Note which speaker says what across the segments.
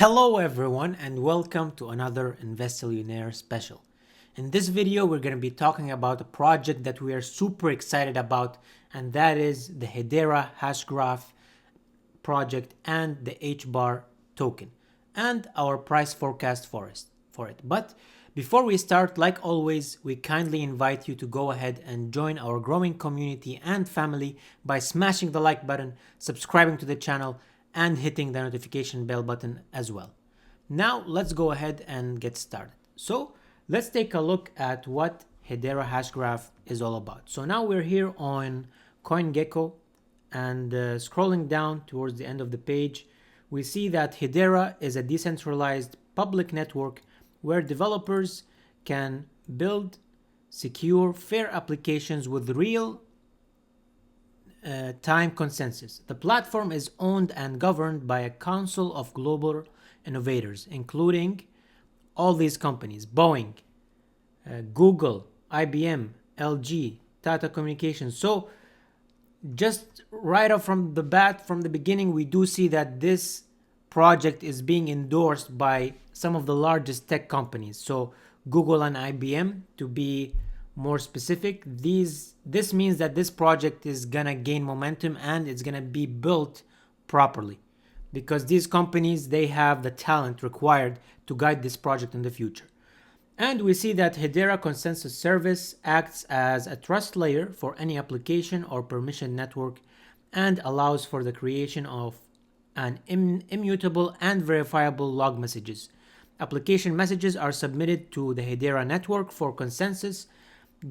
Speaker 1: Hello everyone and welcome to another Investillionaire special. In this video we're going to be talking about a project that we are super excited about, and that is the Hedera Hashgraph project and the HBAR token and our price forecast for it. But before we start, like always, we kindly invite you to go ahead and join our growing community and family by smashing the like button, subscribing to the channel, and hitting the notification bell button as well. Now let's go ahead and get started. So let's take a look at what Hedera Hashgraph is all about. So now we're here on CoinGecko, and scrolling down towards the end of the page, we see that Hedera is a decentralized public network where developers can build secure, fair applications with real time consensus. The platform is owned and governed by a council of global innovators, including all these companies: Boeing, Google, IBM, LG, Tata Communications. So just right off from the bat, from the beginning, we do see that this project is being endorsed by some of the largest tech companies. So Google and IBM, to be more specific. This means that this project is gonna gain momentum and it's gonna be built properly, because these companies, they have the talent required to guide this project in the future. And we see that Hedera Consensus Service acts as a trust layer for any application or permission network and allows for the creation of an immutable and verifiable log messages. Application messages are submitted to the Hedera Network for consensus,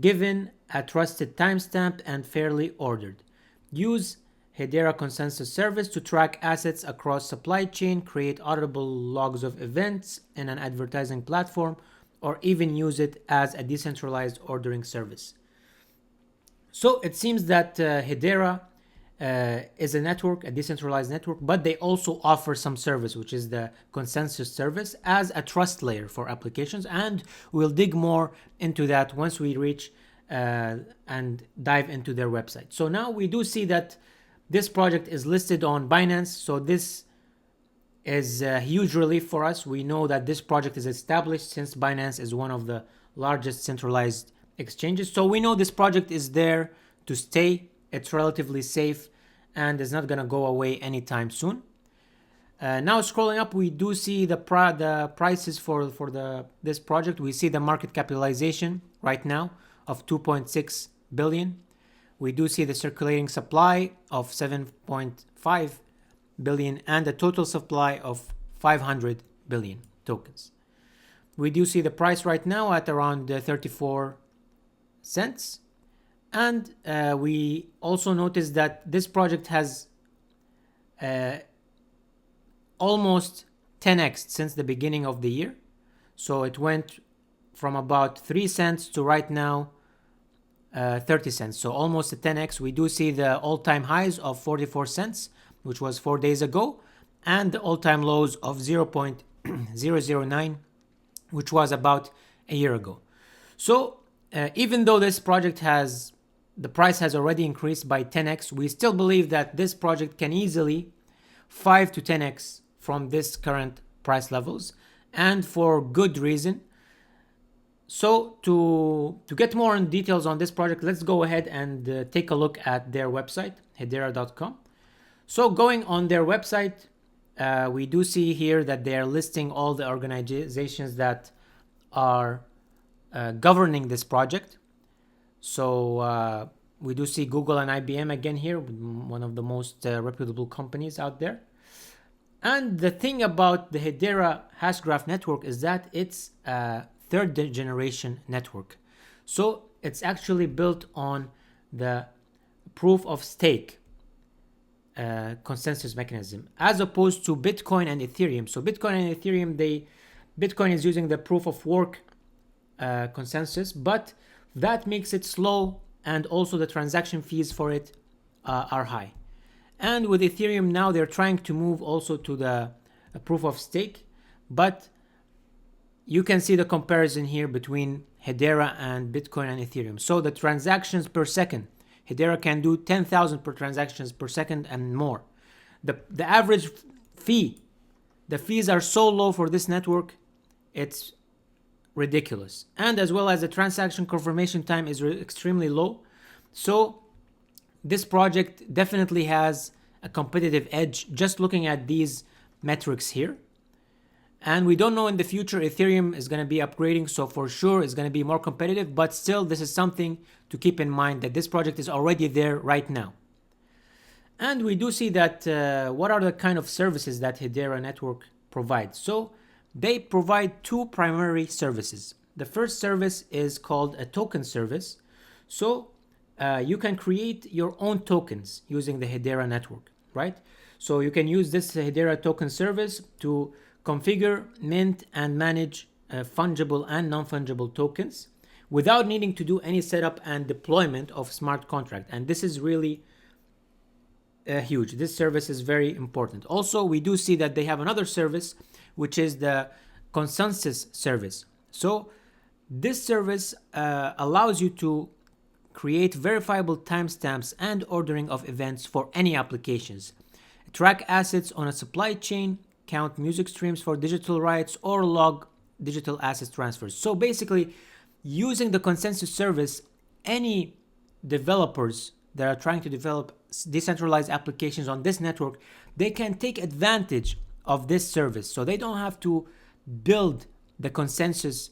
Speaker 1: given a trusted timestamp and fairly ordered. Use Hedera Consensus Service to track assets across supply chain, create auditable logs of events in an advertising platform, or even use it as a decentralized ordering service. So it seems that Hedera is a network, a decentralized network, but they also offer some service, which is the consensus service, as a trust layer for applications. And we'll dig more into that once we reach and dive into their website. So now we do see that this project is listed on Binance. So this is a huge relief for us. We know that this project is established since Binance is one of the largest centralized exchanges. So we know this project is there to stay. It's relatively safe and is not going to go away anytime soon. Now scrolling up, we do see the prices for this project. We see the market capitalization right now of 2.6 billion. We do see the circulating supply of 7.5 billion and a total supply of 500 billion tokens. We do see the price right now at around 34 cents. And we also notice that this project has almost 10x since the beginning of the year. So it went from about 3 cents to right now 30 cents. So almost a 10x. We do see the all-time highs of 44 cents, which was 4 days ago, and the all-time lows of 0.009, which was about a year ago. So even though this project the price has already increased by 10x, we still believe that this project can easily 5 to 10x from this current price levels, and for good reason. So to get more in details on this project, let's go ahead and take a look at their website, hedera.com. So going on their website, we do see here that they are listing all the organizations that are governing this project. So we do see Google and IBM again here, one of the most reputable companies out there. And the thing about the Hedera Hashgraph network is that it's a third generation network. So it's actually built on the proof of stake consensus mechanism, as opposed to Bitcoin and Ethereum. So Bitcoin and Ethereum, Bitcoin is using the proof of work consensus, but that makes it slow, and also the transaction fees for it are high. And with Ethereum now, they're trying to move also to the proof of stake, but you can see the comparison here between Hedera and Bitcoin and Ethereum. So the transactions per second, Hedera can do 10,000 per transactions per second and more. The average fee The fees are so low for this network, it's ridiculous. And as well as the transaction confirmation time is extremely low. So this project definitely has a competitive edge just looking at these metrics here. And we don't know in the future Ethereum is going to be upgrading, so for sure it's going to be more competitive, but still this is something to keep in mind that this project is already there right now. And we do see that what are the kind of services that Hedera Network provides. So they provide two primary services. The first service is called a token service. So you can create your own tokens using the Hedera Network, right? So you can use this Hedera token service to configure, mint, and manage fungible and non-fungible tokens without needing to do any setup and deployment of smart contract. And this is really huge. This service is very important. Also, we do see that they have another service, which is the consensus service. So this service allows you to create verifiable timestamps and ordering of events for any applications, track assets on a supply chain, count music streams for digital rights, or log digital assets transfers. So basically, using the consensus service, any developers that are trying to develop decentralized applications on this network, they can take advantage of this service. So they don't have to build the consensus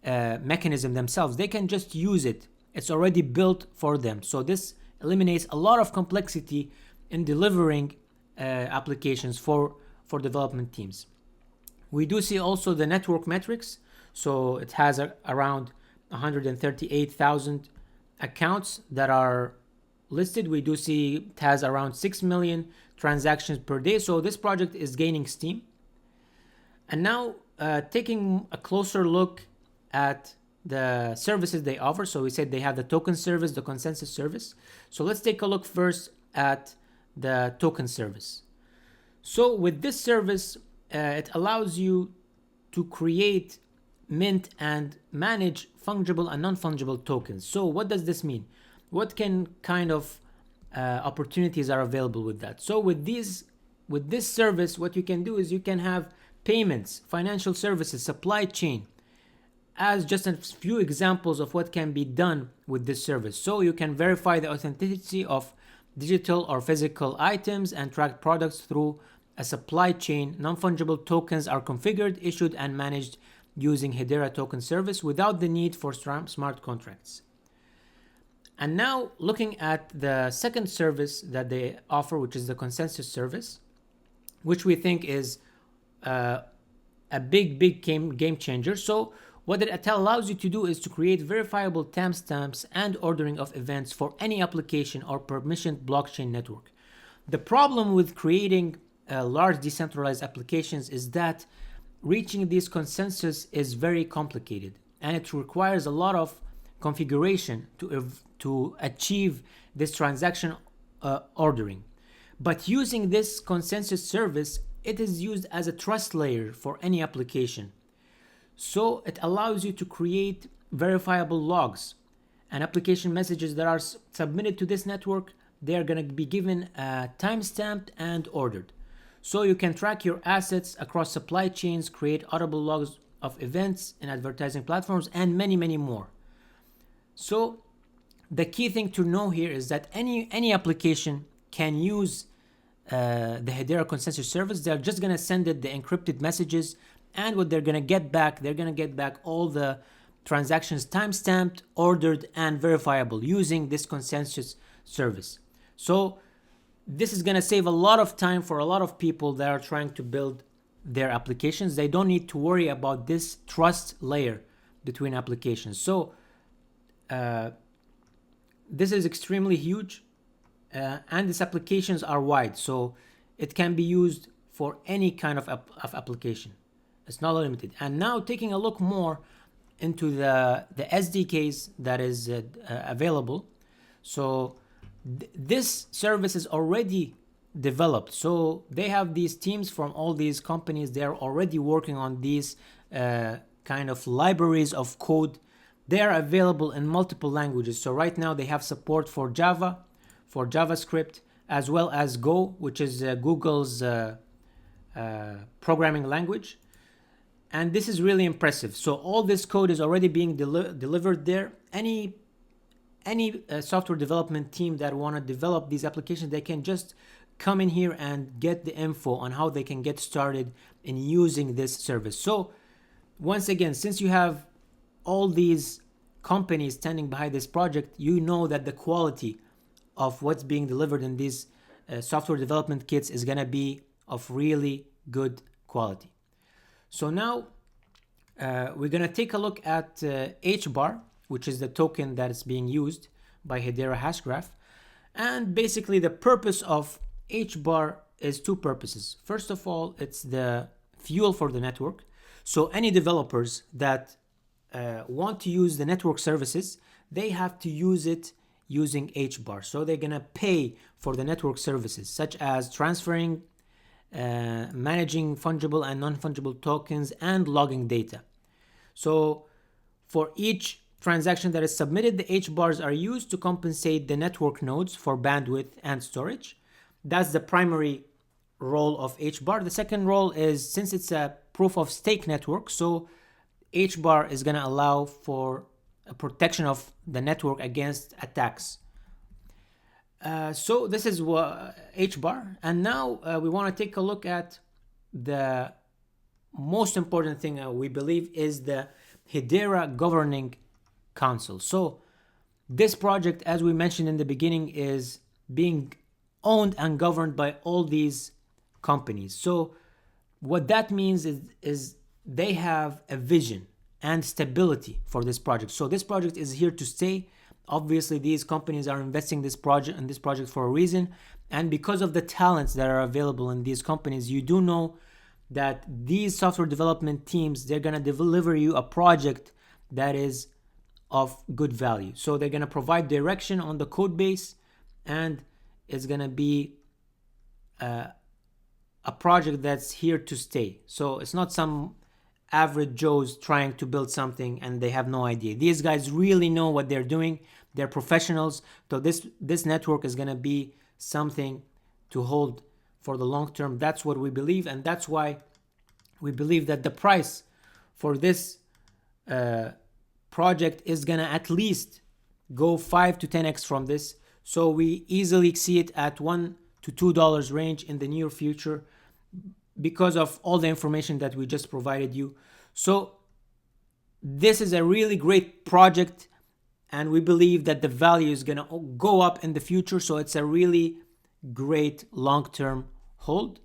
Speaker 1: mechanism themselves. They can just use it. It's already built for them. So this eliminates a lot of complexity in delivering applications for development teams. We do see also the network metrics. So it has around 138,000 accounts that are listed. We do see it has around 6 million transactions per day. So this project is gaining steam. And now taking a closer look at the services they offer. So we said they have the token service, the consensus service. So let's take a look first at the token service. So with this service, it allows you to create, mint, and manage fungible and non-fungible tokens. So what does this mean? What kind of opportunities are available with that? So with this service, what you can do is you can have payments, financial services, supply chain, as just a few examples of what can be done with this service. So you can verify the authenticity of digital or physical items and track products through a supply chain. Non-fungible tokens are configured, issued, and managed using Hedera token service without the need for smart contracts. And now looking at the second service that they offer, which is the consensus service, which we think is a big game changer. So what it allows you to do is to create verifiable timestamps and ordering of events for any application or permissioned blockchain network. The problem with creating large decentralized applications is that reaching this consensus is very complicated, and it requires a lot of configuration to achieve this transaction ordering. But using this consensus service, it is used as a trust layer for any application. So it allows you to create verifiable logs and application messages that are submitted to this network. They are going to be given timestamped and ordered. So you can track your assets across supply chains, create audible logs of events in advertising platforms, and many more. So the key thing to know here is that any application can use the Hedera consensus service. They're just going to send it the encrypted messages, and what they're going to get back, all the transactions timestamped, ordered, and verifiable using this consensus service. So this is going to save a lot of time for a lot of people that are trying to build their applications. They don't need to worry about this trust layer between applications. So this is extremely huge, and these applications are wide. So it can be used for any kind of application. It's not limited. And now taking a look more into the SDKs that is available. So this service is already developed. So they have these teams from all these companies. They are already working on these kind of libraries of code. They are available in multiple languages. So right now they have support for Java, for JavaScript, as well as Go, which is Google's programming language. And this is really impressive. So all this code is already being delivered there. Any software development team that want to develop these applications, they can just come in here and get the info on how they can get started in using this service. So once again, since you have all these companies standing behind this project, you know that the quality of what's being delivered in these software development kits is going to be of really good quality. So now we're going to take a look at HBAR, which is the token that is being used by Hedera Hashgraph. And basically the purpose of HBAR is two purposes. First of all, it's the fuel for the network. So any developers that want to use the network services, they have to use it using HBAR. So they're going to pay for the network services, such as transferring, managing fungible and non-fungible tokens, and logging data. So for each transaction that is submitted, the HBARs are used to compensate the network nodes for bandwidth and storage. That's the primary role of HBAR. The second role is, since it's a proof of stake network, so HBAR is going to allow for a protection of the network against attacks. So this is HBAR. And now we want to take a look at the most important thing we believe is the Hedera Governing Council. So this project, as we mentioned in the beginning, is being owned and governed by all these companies. So what that means is they have a vision and stability for this project. So this project is here to stay. Obviously, these companies are investing in this project for a reason. And because of the talents that are available in these companies, you do know that these software development teams, they're going to deliver you a project that is of good value. So they're going to provide direction on the code base, and it's going to be a project that's here to stay. So it's not some average Joes trying to build something and they have no idea. These guys really know what they're doing. They're professionals. So this network is going to be something to hold for the long term. That's what we believe, and that's why we believe that the price for this project is going to at least go 5 to 10x from this. So we easily see it at $1 to $2 range in the near future, because of all the information that we just provided you. So this is a really great project, and we believe that the value is going to go up in the future. So it's a really great long-term hold.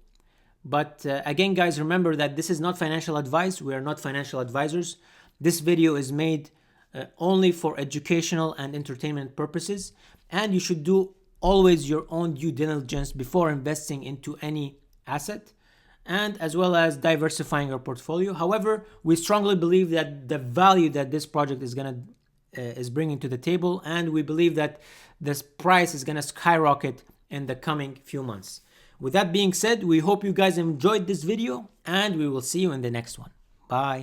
Speaker 1: But again, guys, remember that this is not financial advice. We are not financial advisors. This video is made only for educational and entertainment purposes, and you should do always your own due diligence before investing into any asset, and as well as diversifying your portfolio. However, we strongly believe that the value that this project is bringing to the table, and we believe that this price is going to skyrocket in the coming few months. With that being said, we hope you guys enjoyed this video, and we will see you in the next one. Bye.